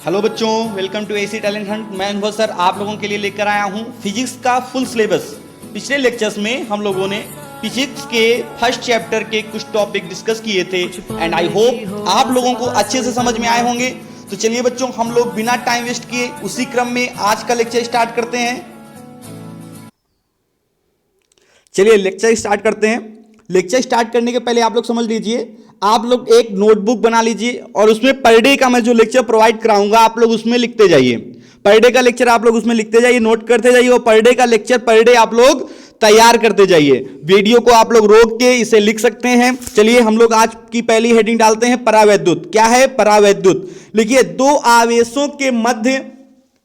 Hello बच्चों, welcome to AC talent hunt. मैं Anubhav sir आप लोगों के लिए लेकर आया हूं फिजिक्स का फुल सिलेबस। पिछले लेक्चर्स में हम लोगों ने फिजिक्स के फर्स्ट चैप्टर के कुछ टॉपिक डिस्कस किए थे एंड आई होप आप लोगों को अच्छे से समझ में आए होंगे। तो चलिए बच्चों, हम लोग बिना टाइम वेस्ट किए उसी क्रम में आज का लेक्चर स्टार्ट करते हैं। चलिए लेक्चर स्टार्ट करते हैं। लेक्चर स्टार्ट करने के पहले आप लोग समझ लीजिए, आप लोग एक नोटबुक बना लीजिए और उसमें पर डे का मैं जो लेक्चर प्रोवाइड कराऊंगा आप लोग उसमें लिखते जाइए। पर डे का लेक्चर आप लोग उसमें लिखते जाइए, नोट करते जाइए और पर डे का लेक्चर पर डे आप लोग तैयार करते जाइए। वीडियो को आप लोग रोक के इसे लिख सकते हैं। चलिए हम लोग आज की पहली हेडिंग डालते हैं, परावैद्युत। क्या है परावैद्युत? लिखिए, दो आवेशों के मध्य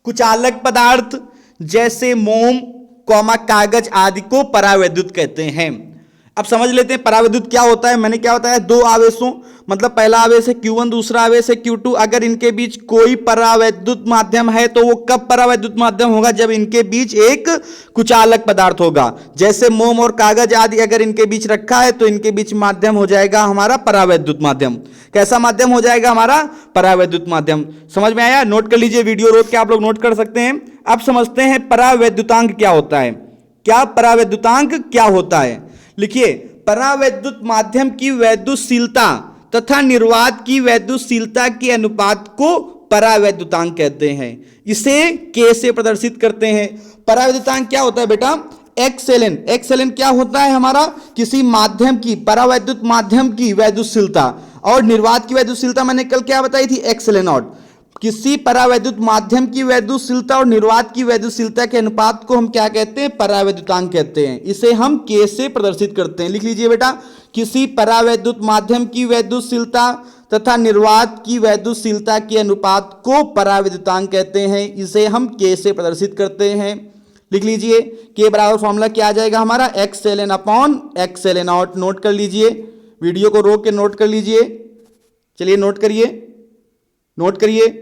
कुचालक पदार्थ जैसे मोम कागज आदि को परावैद्युत कहते हैं। अब समझ लेते हैं परावैद्युत क्या होता है। मैंने क्या बताया, दो आवेशों मतलब पहला आवेश है Q1, दूसरा आवेश है Q2। अगर इनके बीच कोई परावैद्युत माध्यम है तो वो कब परावैद्युत माध्यम होगा? जब इनके बीच एक कुचालक पदार्थ होगा। जैसे मोम और कागज आदि अगर इनके बीच रखा है तो इनके बीच माध्यम हो जाएगा हमारा परावैद्युत माध्यम। कैसा माध्यम हो जाएगा हमारा? परावैद्युत माध्यम। समझ में आया? नोट कर लीजिए, वीडियो रोक के आप लोग नोट कर सकते हैं। अब समझते हैं परावैद्युतांक क्या होता है। क्या परावैद्युतांक क्या होता है? लिखिए, परावैद्युत माध्यम की वैद्युतशीलता तथा निर्वात की वैद्युतशीलता के अनुपात को परावैद्युतांक कहते हैं। इसे K से प्रदर्शित करते हैं। परावैद्युतांक क्या होता है बेटा? एक्सएलएन। एक्सएलएन क्या होता है हमारा? किसी माध्यम की, परावैद्युत माध्यम की वैद्युतशीलता। और निर्वात की वैद्युतशीलता मैंने कल क्या बताई थी? एक्सएलएन नॉट। किसी परावैद्युत माध्यम की वैद्युतशीलता और निर्वात की वैद्युतशीलता के अनुपात को हम क्या कहते हैं? परावैद्युतांक कहते हैं। इसे हम K से प्रदर्शित करते हैं। लिख लीजिए बेटा, किसी परावैद्युत माध्यम की वैद्युतशीलता तथा निर्वात की वैद्युतशीलता के अनुपात को परावैद्युतांक कहते हैं। इसे हम K से प्रदर्शित करते हैं। लिख लीजिए, K बराबर फॉर्मूला क्या आ जाएगा हमारा? एक्सएलएन अपॉन एक्सएलएन नॉट। नोट कर लीजिए, वीडियो को रोक के नोट कर लीजिए। चलिए नोट करिए, नोट करिए।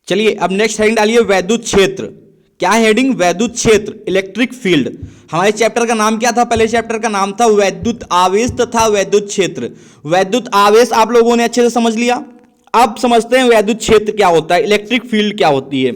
चलिए अब नेक्स्ट हेडिंग डालिए, वैद्युत क्षेत्र। क्या हेडिंग? वैद्युत क्षेत्र, इलेक्ट्रिक फील्ड। हमारे चैप्टर का नाम क्या था? पहले चैप्टर का नाम था वैद्युत आवेश तथा वैद्युत क्षेत्र। वैद्युत आवेश आप लोगों ने अच्छे से समझ लिया। अब समझते हैं वैद्युत क्षेत्र क्या होता है, इलेक्ट्रिक फील्ड क्या होती है।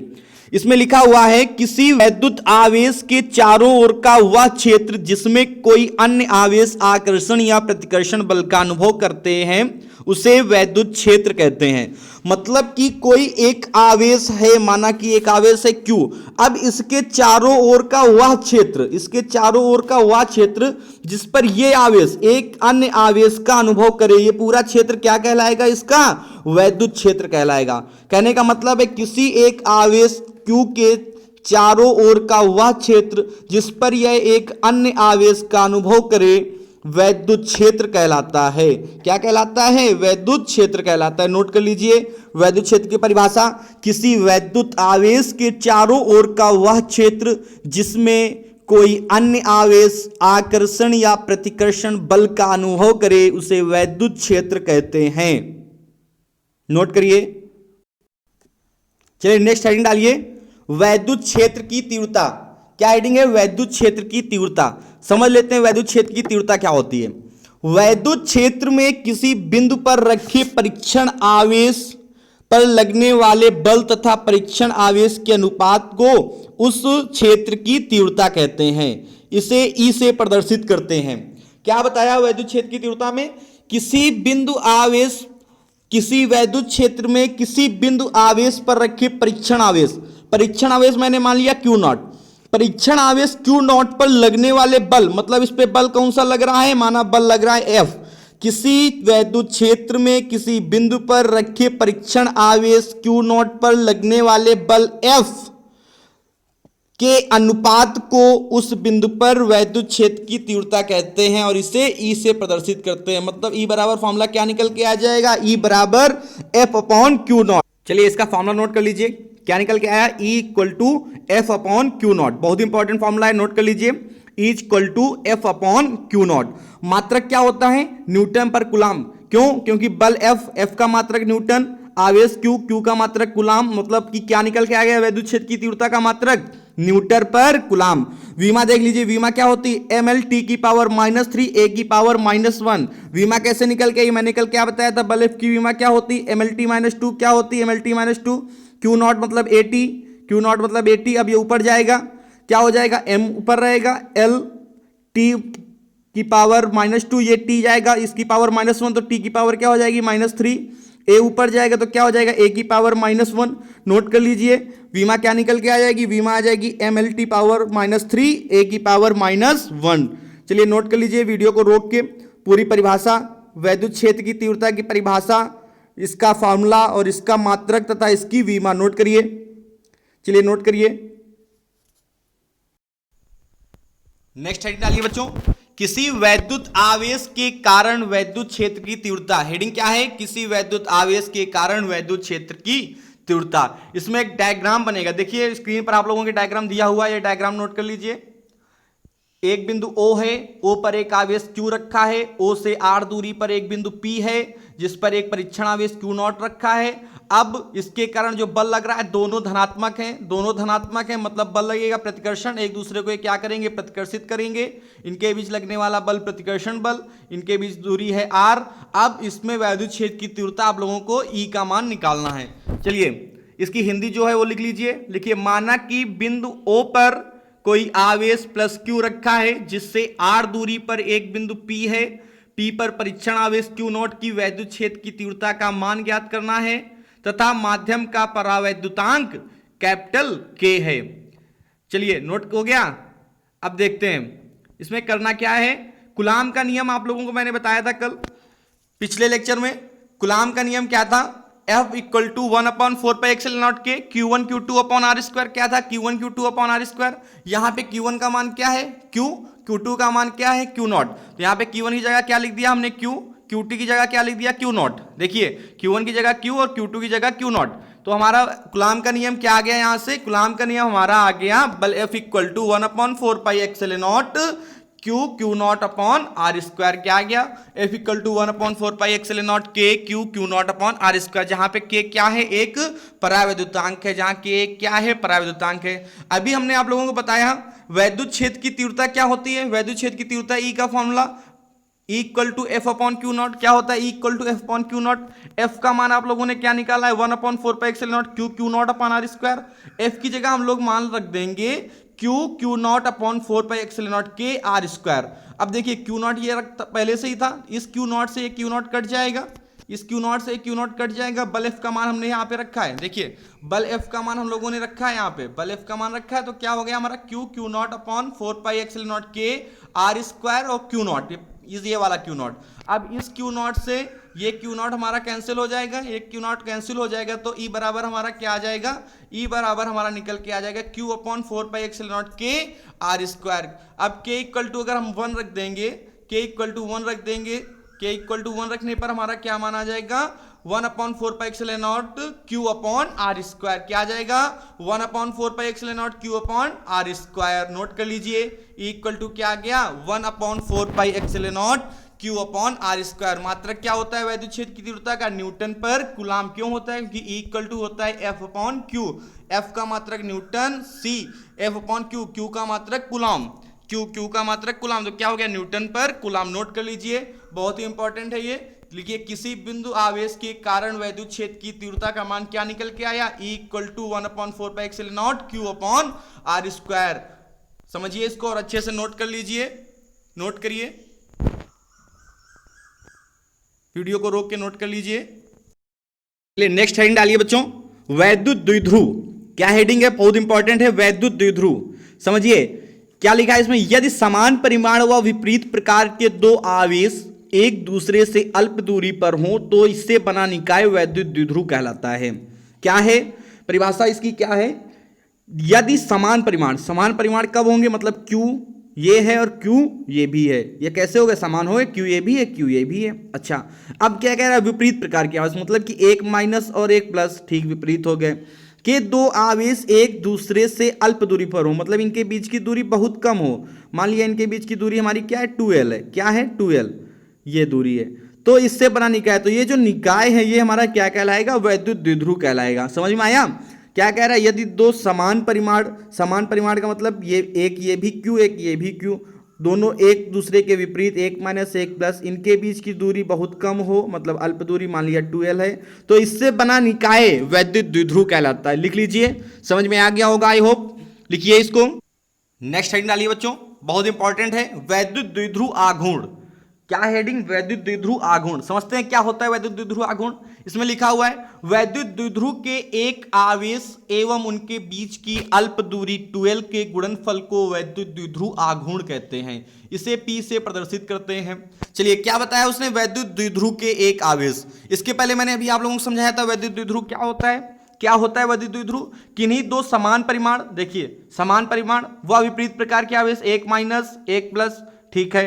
इसमें लिखा हुआ है, किसी वैद्युत आवेश के चारों ओर का वह क्षेत्र जिसमें कोई अन्य आवेश आकर्षण या प्रतिकर्षण बल का अनुभव करते हैं उसे वैद्युत क्षेत्र कहते हैं। मतलब कि कोई एक आवेश है, माना कि एक आवेश है Q। अब इसके चारों ओर का वह क्षेत्र, इसके चारों ओर का वह क्षेत्र जिस पर यह आवेश एक अन्य आवेश का अनुभव करे, ये पूरा क्षेत्र क्या कहलाएगा? इसका वैद्युत क्षेत्र कहलाएगा। कहने का मतलब है किसी एक आवेश Q के चारों ओर का वह क्षेत्र जिस पर यह एक अन्य आवेश का अनुभव करे वैद्युत क्षेत्र कहलाता है। क्या कहलाता है? वैद्युत क्षेत्र कहलाता है। नोट कर लीजिए वैद्युत क्षेत्र की परिभाषा, किसी वैद्युत आवेश के चारों ओर का वह क्षेत्र जिसमें कोई अन्य आवेश आकर्षण या प्रतिकर्षण बल का अनुभव करे उसे वैद्युत क्षेत्र कहते हैं। नोट करिए। चलिए नेक्स्ट हेडिंग डालिए, वैद्युत क्षेत्र की तीव्रता। क्या हेडिंग है? वैद्युत क्षेत्र की तीव्रता। समझ लेते हैं वैद्युत क्षेत्र की तीव्रता क्या होती है। वैद्युत क्षेत्र में किसी बिंदु पर रखे परीक्षण आवेश पर लगने वाले बल तथा परीक्षण आवेश के अनुपात को उस क्षेत्र की तीव्रता कहते हैं। इसे E से प्रदर्शित करते हैं। क्या बताया वैद्युत क्षेत्र की तीव्रता में? किसी बिंदु आवेश, किसी वैद्युत क्षेत्र में किसी बिंदु आवेश पर रखे परीक्षण आवेश, परीक्षण आवेश मैंने मान लिया Q0। परीक्षण आवेश Q0 पर लगने वाले बल, मतलब इस पे बल कौन सा लग रहा है? माना बल लग रहा है F। किसी वैद्युत क्षेत्र में किसी बिंदु पर रखे परीक्षण आवेश Q0 पर लगने वाले बल F के अनुपात को उस बिंदु पर वैद्युत क्षेत्र की तीव्रता कहते हैं और इसे E से प्रदर्शित करते हैं। मतलब E बराबर फॉर्मूला क्या निकल के आ जाएगा? E बराबर F अपॉन Q0। चलिए इसका फॉर्मूला नोट कर लीजिए, क्या निकल के आया? E equal to F upon Q0। बहुत इंपॉर्टेंट फॉर्मूला है, नोट कर लीजिए। E equal to F upon Q0। मात्रक क्या होता है? न्यूटन पर कूलम। क्यों? क्योंकि बल F, F का मात्रक न्यूटन, आवेश क्यू, क्यू का मात्रक कूलाम, मतलब कि क्या निकल के आ गया, वैद्युत क्षेत्र की तीव्रता का मात्रक न्यूटन पर कूलाम। विमा देख लीजिए, विमा क्या होती है, एम एल टी की पावर -3 ए की पावर -1। विमा कैसे निकल के आई, मैंने कल क्या बताया था, बल एफ की विमा क्या होती है, एम एल टी -2 क्या होती है, M L T -2, Q not मतलब ए टी, क्यू नॉट मतलब ए टी। अब ये ऊपर जाएगा, क्या हो जाएगा, एम ऊपर रहेगा, एल टी की पावर -2, ये टी जाएगा, इसकी पावर -1, तो टी की पावर क्या हो जाएगी, -3। ए ऊपर जाएगा तो क्या हो जाएगा, ए की पावर -1। नोट कर लीजिए, विमा क्या निकल के आ जाएगी, विमा आ जाएगी एम एल टी पावर -3 ए की पावर -1। चलिए नोट कर लीजिए, वीडियो को रोक के पूरी परिभाषा, वैद्युत क्षेत्र की तीव्रता की परिभाषा, इसका फॉर्मूला और इसका मात्रक तथा इसकी विमा नोट करिए। चलिए नोट करिए। नेक्स्ट हेडिंग डालिए बच्चों, किसी वैद्युत आवेश के कारण वैद्युत क्षेत्र की तीव्रता। हेडिंग क्या है, किसी वैद्युत आवेश के कारण वैद्युत क्षेत्र की तीव्रता। इसमें एक डायग्राम बनेगा, देखिए स्क्रीन पर आप लोगों के डायग्राम दिया हुआ है, ये डायग्राम नोट कर लीजिए। एक बिंदु O है, O पर एक आवेश Q रखा है, O से R दूरी पर एक बिंदु P है जिस पर एक परीक्षण आवेश Q नॉट रखा है। अब इसके कारण जो बल लग रहा है दोनों धनात्मक हैं, दोनों धनात्मक हैं, मतलब बल लगेगा प्रतिकर्षण, एक दूसरे को क्या करेंगे, प्रतिकर्षित करेंगे। इनके बीच लगने वाला बल प्रतिकर्षण बल, इनके बीच दूरी है R। अब इसमें वैद्युत क्षेत्र की तीव्रता आप लोगों को E का मान निकालना है। चलिए इसकी हिंदी जो है वो लिख लीजिए, लिखिए, माना कि बिंदु O पर कोई आवेश प्लस Q रखा है जिससे R दूरी पर एक बिंदु P है, P पर परीक्षण आवेश Q नॉट की वैद्युत क्षेत्र की तीव्रता का मान ज्ञात करना है तथा माध्यम का परावैद्युतांक कैपिटल K है। चलिए नोट हो गया। अब देखते हैं इसमें करना क्या है। कूलाम का नियम आप लोगों को मैंने बताया था कल पिछले लेक्चर में। कूलाम का नियम क्या था, F इक्वल टू 1/4πε0 के Q1 Q2 upon R square. क्या था, Q1 Q2 upon R square. यहाँ पे Q1 का मान क्या है Q, Q2 का मान क्या है Q नॉट। तो यहाँ पे Q1 की जगह क्या लिख दिया हमने Q, Q2 की जगह क्या लिख दिया Q नॉट। देखिए Q1 की जगह Q और Q2 की जगह Q नॉट। तो हमारा कूलाम का नियम क्या आ गया, यहाँ से कूलाम का नियम हमारा आ गया, बल F equal to 1/4πε0 Q not upon R square. क्या आ गया, F equal to 1/4πε0 Q not upon R square, जहां पे K क्या है, एक परावैद्युतांक है, जहां K क्या है, परावैद्युतांक है। अभी हमने आप लोगों को बताया वैद्युत क्षेत्र की तीव्रता क्या होती है, वैद्युत क्षेत्र की तीव्रता E का formula E equal to F upon Q not. क्या होता है, E equal to F upon Q not. F का मान आप लोगों ने क्या निकाला है, 1/4πε0 Q not upon R square. F की जगह हम लोग मान रख देंगे Q नॉट अपॉन 4πε0 के R स्क्वायर। अब देखिए Q नॉट ये पहले से ही था, इस Q नॉट से ये Q नॉट कट जाएगा, इस Q नॉट से Q नॉट कट जाएगा। बल F का मान हमने यहाँ पे रखा है, देखिए बल F का मान हम लोगों ने रखा है, यहाँ पे बल F का मान रखा है, तो क्या हो गया हमारा Q नॉट अपॉन 4πε0 के R स्क्वायर और Q नॉट, ये वाला Q नॉट। अब इस Q नॉट से ये Q नॉट हमारा कैंसिल हो जाएगा, एक Q नॉट कैंसिल हो जाएगा, तो E बराबर हमारा क्या आ जाएगा, E बराबर हमारा निकल के आ जाएगा Q अपॉन 4πε0 के R स्क्वायर। अब K इक्वल टू अगर हम 1 रख देंगे, K इक्वल टू 1 रख देंगे, K इक्वल टू 1 रखने पर हमारा क्या मान आ जाएगा, 1/4πε0 Q अपॉन R स्क्वायर। क्या आ जाएगा, 1/4πε0 Q upon R square. Note कर लीजिए, E इक्वल टू क्या आ गया, 1/4πε0 Q अपॉन R स्क्वायर। मात्रक क्या होता है वैद्युत क्षेत्र की तीव्रता का, न्यूटन पर कूलाम। क्यों होता है, क्योंकि E इक्वल टू होता है F अपॉन Q, F का मात्रक Newton, C F upon Q, Q का मात्रक कूलाम, Q का मात्रक कूलाम, तो क्या हो गया, न्यूटन पर कूलाम। नोट कर लीजिए, बहुत ही इंपॉर्टेंट है ये। लिखिए, किसी बिंदु आवेश के कारण वैद्युत क्षेत्र की तीव्रता का मान क्या निकल के आया, E equal to 1/4πε0 Q upon R square. समझिए इसको और अच्छे से नोट कर लीजिए, नोट करिए, वीडियो को रोक के नोट कर लीजिए। नेक्स्ट हेडिंग डालिए बच्चों, वैद्युत द्विध्रुव। क्या हेडिंग है, बहुत इंपॉर्टेंट है, वैद्युत द्विध्रुव। समझिए क्या लिखा है इसमें, यदि समान परिमाण व विपरीत प्रकार के दो आवेश एक दूसरे से अल्प दूरी पर हो तो इससे बना निकाय वैद्युत द्विध्रुव कहलाता है। क्या है परिभाषा इसकी, क्या है, यदि समान परिमाण कब होंगे, मतलब Q ये है और Q ये भी है, ये कैसे हो गए, समान हो गए, Q ये भी है, Q ये भी है। अच्छा, अब क्या कह रहा है, विपरीत प्रकार के आवेश, मतलब कि एक माइनस और एक प्लस, ठीक विपरीत हो गए, कि दो आवेश एक दूसरे से अल्प दूरी पर हो, मतलब इनके बीच की दूरी बहुत कम हो। मान लिया इनके बीच की दूरी हमारी क्या है, 2L है, क्या है 2L, ये दूरी है। तो इससे बना निकाय। तो ये जो निकाय है ये हमारा क्या कहलाएगा, वैद्युत द्विध्रुव कहलाएगा। समझ में आया? क्या कह रहा है, यदि दो समान परिमाण का मतलब ये एक ये भी क्यू एक ये भी क्यू, दोनों एक दूसरे के विपरीत 1 - 1 प्लस, इनके बीच की दूरी बहुत कम हो, मतलब अल्प दूरी, मान लिया 2l है, तो इससे बना निकाय वैद्युत द्विध्रुव कहलाता है। लिख लीजिए, समझ में आ गया होगा आई होप। लिखिए इसको। नेक्स्ट हेडिंग डालिए बच्चों, बहुत इंपॉर्टेंट है, वैद्युत द्विध्रुव आघूर्ण। क्या हेडिंग, वैद्युत द्विध्रुव आघूर्ण। समझते हैं क्या होता है वैद्युत द्विध्रुव आघूर्ण। इसमें लिखा हुआ है, वैद्युत द्विध्रुव के एक आवेश एवं उनके बीच की अल्प दूरी 2l के गुणनफल को वैद्युत द्विध्रुव आघूर्ण कहते हैं। इसे P से प्रदर्शित करते हैं। चलिए, क्या बताया उसने, वैद्युत द्विध्रुव के एक आवेश। इसके पहले मैंने अभी आप लोगों को समझाया था वैद्युत द्विध्रुव क्या होता है। क्या होता है वैद्युत द्विध्रुव, किन्हीं दो समान परिमाण, देखिए समान परिमाण व विपरीत प्रकार के आवेश 1 - 1 प्लस, ठीक है,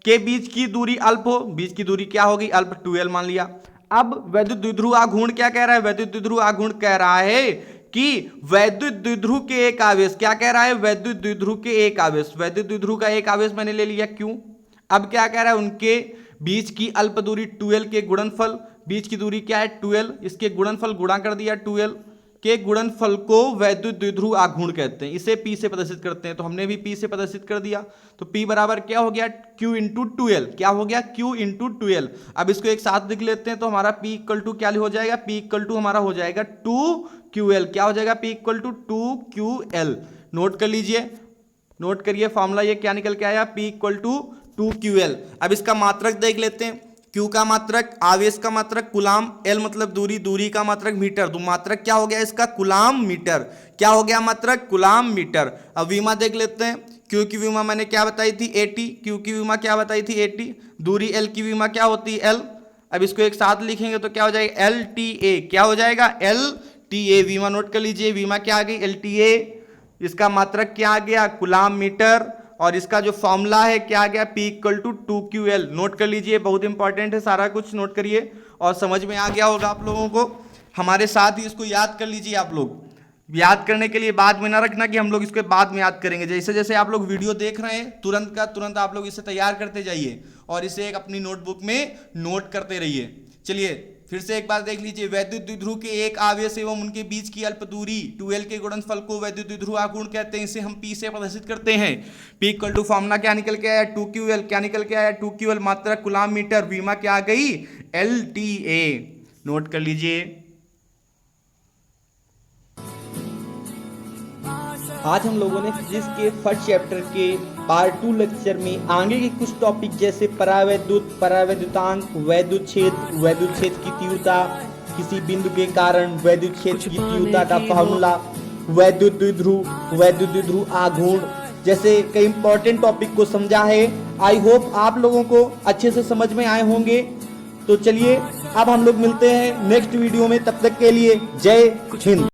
के बीच की दूरी अल्प हो, बीच की दूरी क्या होगी, अल्प 2l मान लिया। अब वैद्युत द्विध्रुव आघूर्ण क्या कह रहा है, वैद्युत द्विध्रुव आघूर्ण कह रहा है कि वैद्युत द्विध्रुव के एक आवेश, क्या कह रहा है, वैद्युत द्विध्रुव के एक आवेश, वैद्युत द्विध्रुव का एक आवेश मैंने ले लिया क्यों। अब क्या कह रहा है, उनके बीच की अल्प दूरी 2l के गुणनफल, बीच की दूरी क्या है 2l, इसके गुणनफल गुणा कर दिया 2l के गुणनफल को वैद्युत द्विध्रुव आघूर्ण कहते हैं। इसे P से प्रदर्शित करते हैं, तो हमने भी P से प्रदर्शित कर दिया। तो P बराबर क्या हो गया, Q इंटू 2l, क्या हो गया, Q इंटू 2l। अब इसको एक साथ लिख लेते हैं, तो हमारा P इक्वल टू क्या हो जाएगा, P इक्वल टू हमारा हो जाएगा 2QL, क्या हो जाएगा, P equal to 2QL। Note कर लीजिए, नोट करिए फॉर्मूला, ये क्या निकल के आया, P इक्वल टू 2QL। अब इसका मात्रक देख लेते हैं। Q का मात्रक, आवेश का मात्रक कुलाम, L मतलब दूरी, दूरी का मात्रक मीटर, तो मात्रक क्या हो गया इसका, कुलाम मीटर। क्या हो गया मात्रक, कुलाम मीटर। अब विमा देख लेते हैं। Q की विमा मैंने क्या बताई थी, 80, Q की विमा क्या बताई थी 80, दूरी L की विमा क्या होती है L। अब इसको एक साथ लिखेंगे तो क्या हो जाएगा, LTA, क्या हो जाएगा, LTA। विमा नोट कर लीजिए, विमा क्या आ गई, LTA। इसका मात्रक क्या आ गया, कुलाम मीटर, और इसका जो फॉर्मूला है क्या आ गया, P equal to 2QL। Note कर लीजिए, बहुत इंपॉर्टेंट है, सारा कुछ नोट करिए और समझ में आ गया होगा आप लोगों को। हमारे साथ ही इसको याद कर लीजिए आप लोग। याद करने के लिए बाद में ना रखना कि हम लोग इसके बाद में याद करेंगे। जैसे जैसे आप लोग वीडियो देख रहे हैं तुरंत का तुरंत आप लोग इसे तैयार करते जाइए और इसे एक अपनी नोटबुक में नोट करते रहिए। चलिए फिर से एक बार देख लीजिए, वैद्युत द्विध्रुव के एक आवेश एवं उनके बीच की अल्प दूरी 2l के गुणनफल को वैद्युत द्विध्रुव आघूर्ण कहते हैं। इसे हम P से प्रदर्शित करते हैं। P इक्वल टू फॉर्मूला क्या निकल के आया, 2QL, क्या निकल के आया, 2QL, मात्रक कुलाम मीटर, विमा क्या आ गई, LTA। नोट कर लीजिए। आज हम लोगों ने फिजिक्स के फर्स्ट चैप्टर के पार्ट 2 लेक्चर में आगे के कुछ टॉपिक जैसे परावैद्युत, परावैद्युतांक, वैद्युत क्षेत्र की तीव्रता, किसी बिंदु के कारण वैद्युत क्षेत्र की तीव्रता का फार्मूला, वैद्युत द्विध्रुव आघूर्ण जैसे कई इंपॉर्टेंट टॉपिक को समझा है। आई होप आप लोगों को अच्छे से समझ में आए होंगे। तो चलिए अब हम लोग मिलते हैं नेक्स्ट वीडियो में, तब तक के लिए जय हिंद।